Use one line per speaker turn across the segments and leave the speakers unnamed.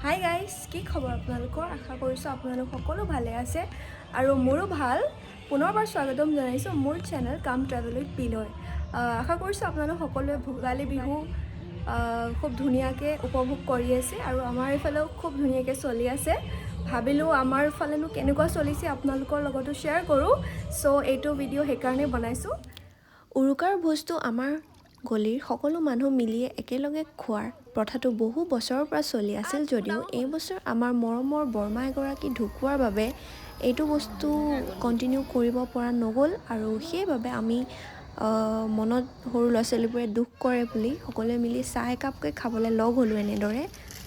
Hi guys, কি খবৰ আপোনালোকৰ? আশা কৰিছোঁ আপোনালোক সকলো ভালে আছে আৰু মোৰো ভাল। পুনৰবাৰ স্বাগতম জনাইছোঁ মোৰ চেনেল কাম ট্ৰেভেল উইথ পিলৈ। আশা কৰিছোঁ আপোনালোক সকলোৱে ভোগালী বিহু খুব ধুনীয়াকৈ উপভোগ কৰি আছে আৰু আমাৰ এইফালেও খুব ধুনীয়াকৈ চলি আছে। ভাবিলোঁ আমাৰ ফালেনো কেনেকুৱা চলিছে আপোনালোকৰ লগতো শ্বেয়াৰ কৰোঁ। চ' এইটো ভিডিঅ' সেইকাৰণে বনাইছোঁ। উৰুকাৰ ভোজটো আমাৰ গলিৰ সকলো মানুহ মিলিয়ে একেলগে খোৱাৰ প্ৰথাটো বহু বছৰৰ পৰা চলি আছিল যদিও এই বছৰ আমাৰ মৰমৰ বৰমা এগৰাকী ঢুকোৱাৰ বাবে এইটো বস্তু কণ্টিনিউ কৰিব পৰা নগ'ল আৰু সেইবাবে আমি মনত সৰু ল'ৰা ছোৱালীবোৰে দুখ কৰে বুলি সকলোৱে মিলি চাহ একাপকৈ খাবলৈ লগ হ'লোঁ এনেদৰে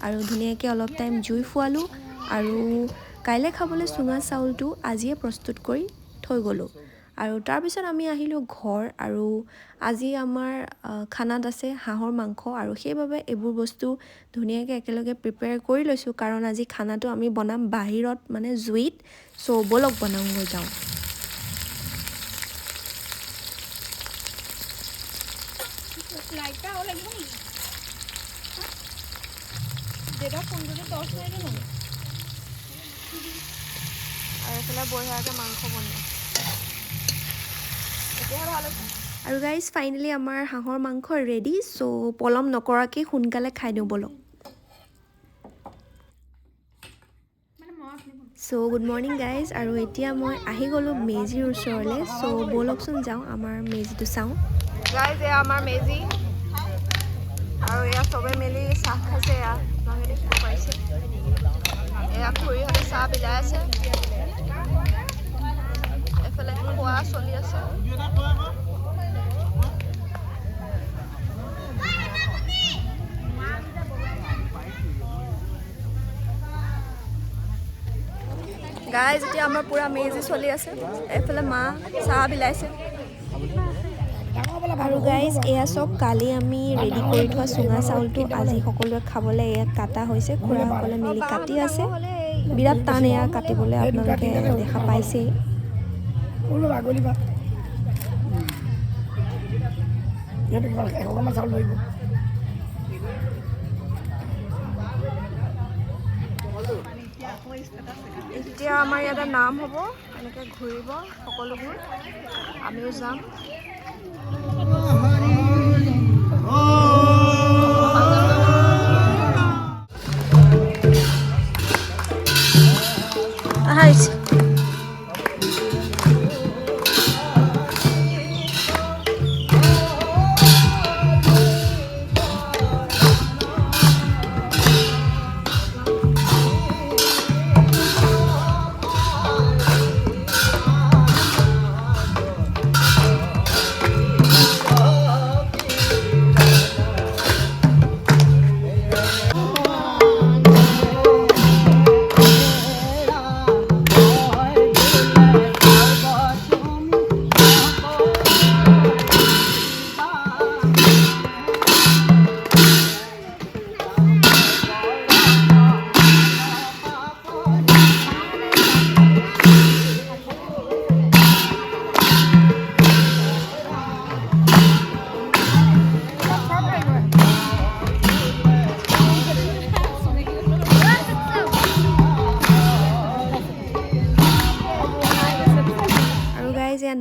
আৰু ধুনীয়াকৈ অলপ টাইম জুই ফুৱালোঁ আৰু কাইলৈ খাবলৈ চুঙা চাউলটো আজিয়ে প্ৰস্তুত কৰি থৈ গ'লোঁ। আৰু তাৰপিছত আমি আহিলোঁ ঘৰ আৰু আজি আমাৰ খানাত আছে হাঁহৰ মাংস আৰু সেইবাবে এইবোৰ বস্তু ধুনীয়াকৈ একেলগে প্ৰিপেয়াৰ কৰি লৈছোঁ কাৰণ আজি খানাটো আমি বনাম বাহিৰত মানে জুইত। চ' ব'লক বনাওঁগৈ যাওঁ। আৰু এইফালে বঢ়িয়াকৈ মাংস বনাই আৰু গাইজ ফাইনেলি আমাৰ হাঁহৰ মাংস ৰেডি। চ' পলম নকৰাকৈ সোনকালে খাই দিওঁ ব'লক। চ' গুড মৰ্ণিং গাইজ, আৰু এতিয়া মই আহি গ'লোঁ মেজিৰ ওচৰলৈ। চ' ব'লকচোন যাওঁ আমাৰ মেজিটো চাওঁ। গাইজ এয়া আমাৰ মেজি আৰু এয়া চবে মিলি চাহ খাইছে। এয়া আপোনালোকে দেখিব পাৰিছে, এয়া খুৰীহঁতে চাহ বিলাই আছে, এফালে খোৱা চলি আছে। গাইজ এতিয়া আমাৰ পুৰা মেজি চলি আছে, এইফালে মা চাহ বিলাইছে। আৰু গাইজ এয়া চব কালি আমি ৰেডি কৰি থোৱা চুঙা চাউলটো আজি সকলোৱে খাবলৈ এয়া কাটা হৈছে। খুৰাসকলে মিলি কাটি আছে, বিৰাট টান এয়া কাটিবলৈ, আপোনালোকে দেখা পাইছেই। এতিয়া আমাৰ ইয়াতে নাম হ'ব, এনেকৈ ঘূৰিব সকলোবোৰ, আমিও যাম।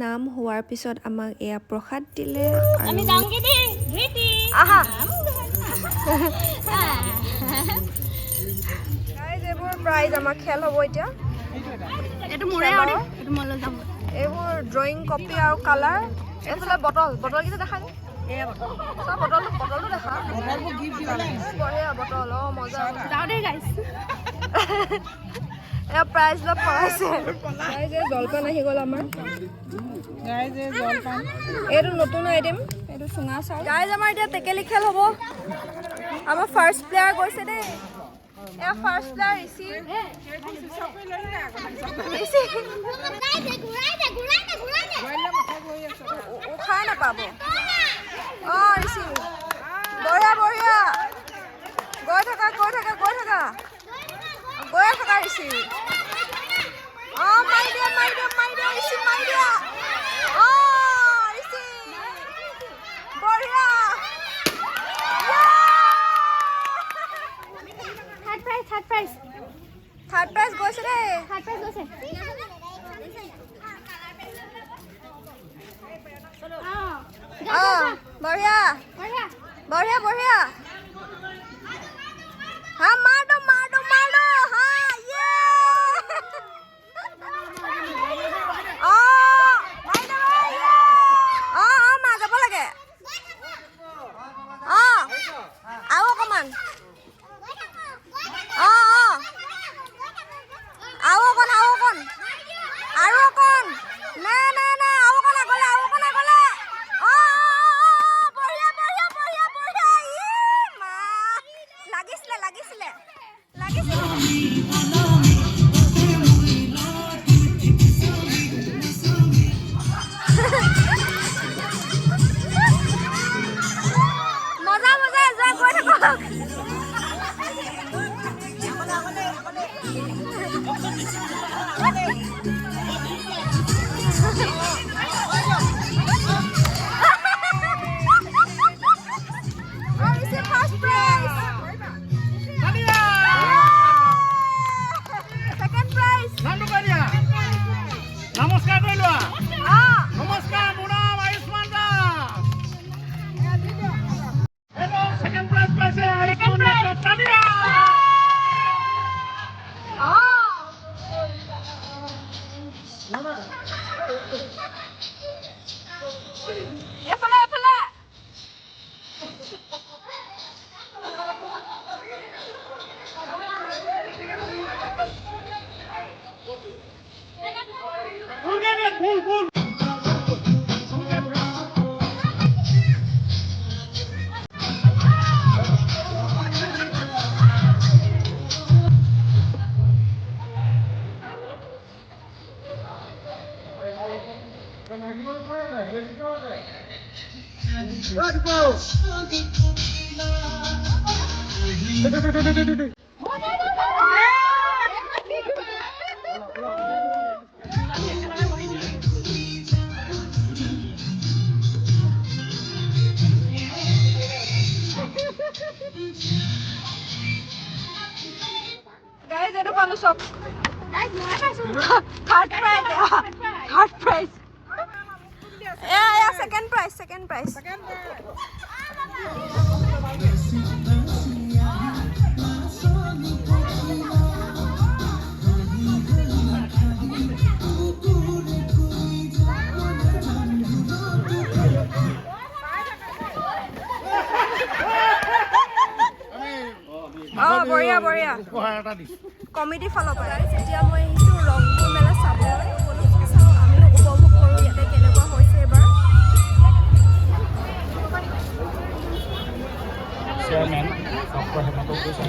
নাম হোৱাৰ পিছত আমাক এয়া প্ৰসাদ দিলে। এইবোৰ প্ৰাইজ আমাৰ খেল হ'ব এতিয়া। এইবোৰ ড্ৰয়িং কপি আৰু কালাৰ, এইফালে বটলকেইটা দেখা নি, বটলটো দেখা, বঢ়িয়া বটল, মজা। এয়া প্ৰাইজ লৈ পঢ়াইছে। জলপান আহি গ'ল আমাৰ, এইটো নতুন আইটেম, এইটো চুঙা চাউল। গাইজ আমাৰ এতিয়া টেকেলি খেল হ'ব। আমাৰ ফাৰ্ষ্ট প্লেয়াৰ গৈছে দেই, এয়া ফাৰ্ষ্ট প্লেয়াৰ ঋষি। উশাহ নাপাব। অঁ ঋষি, বঢ়িয়া বঢ়িয়া, গৈ থাকা ঋষি। অঁ মাৰি দিয়া ঋষি, মাৰি দিয়া। অঁ ঋষি বঢ়িয়া।
থাৰ্ড প্ৰাইজ
গৈছে দেই।
থাৰ্ড প্ৰাইজ গৈছে
বঢ়িয়া বঢ়িয়া বঢ়িয়া হা মাৰ দো হা ইয়ে মা যাব লাগে আৰু অকণমান আৰু অকণ নাই আৰু অকণ আগলে বঢ়িয়া ইয়ে মা লাগিছিলে মজা যোৱা গৈ থাকক
নমস্কাৰ কৰি লোৱা নমস্কাৰ মোৰ নাম আয়ুষ্মান দাস সেকেন্ড প্ৰাইজ পাইছে আয়ুষ্মান দাস তালিয়া
এফালে
ভুল
গাইজ এইটো পালো চব থাৰ্ড প্ৰাইজ সেকেন্ড প্ৰাইজ বঢ়িয়া কমিটি ফালৰ পৰা এতিয়া মই আহিছোঁ ৰংপুৰ মেলা চাবলৈ চাওঁ আমি উপভোগ কৰোঁ ইয়াতে কেনেকুৱা হৈছে এইবাৰ
চেয়াৰমেন ডক্টৰ হেমন্ত বিশ্ব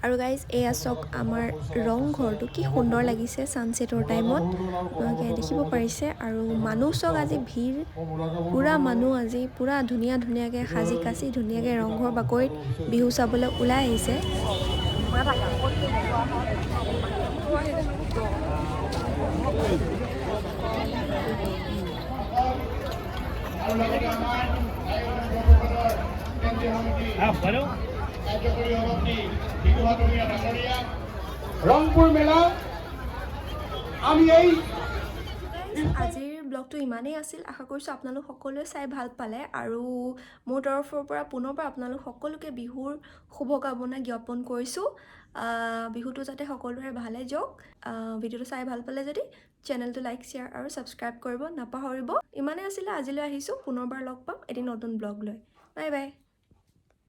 আৰু গাইজ এয়া চাওক আমাৰ ৰংঘৰটো কি সুন্দৰ লাগিছে ছানছেটৰ টাইমত আপোনালোকে দেখিব পাৰিছে আৰু মানুহ চাওক আজি ভিৰ পুৰা মানুহ আজি পুৰা ধুনীয়াকৈ সাজি কাচি ধুনীয়াকৈ ৰংঘৰ বাকৰিত বিহু চাবলৈ ওলাই আহিছে
আৰু লগতে আমাৰ আয়োজন পৰিষদৰ কেন্দ্ৰীয় সমিতি কাৰ্যকৰী সভাপতি বিহু হাতমীয়া ডাঙৰীয়া ৰংপুৰ মেলা আমি এই
আজিৰ ব্লগটো ইমানেই আছিল আশা কৰিছোঁ আপোনালোক সকলোৱে চাই ভাল পালে আৰু মোৰ তৰফৰ পৰা পুনৰবাৰ আপোনালোক সকলোকে বিহুৰ শুভকামনা জ্ঞাপন কৰিছোঁ বিহুটো যাতে সকলোৰে ভালে যাওক ভিডিঅ'টো চাই ভাল পালে যদি চেনেলটো লাইক শ্বেয়াৰ আৰু ছাবস্ক্ৰাইব কৰিব নাপাহৰিব ইমানেই আছিলে আজিলৈ আহিছোঁ পুনৰবাৰ লগ পাম এটি নতুন ব্লগ লৈ বাই বাই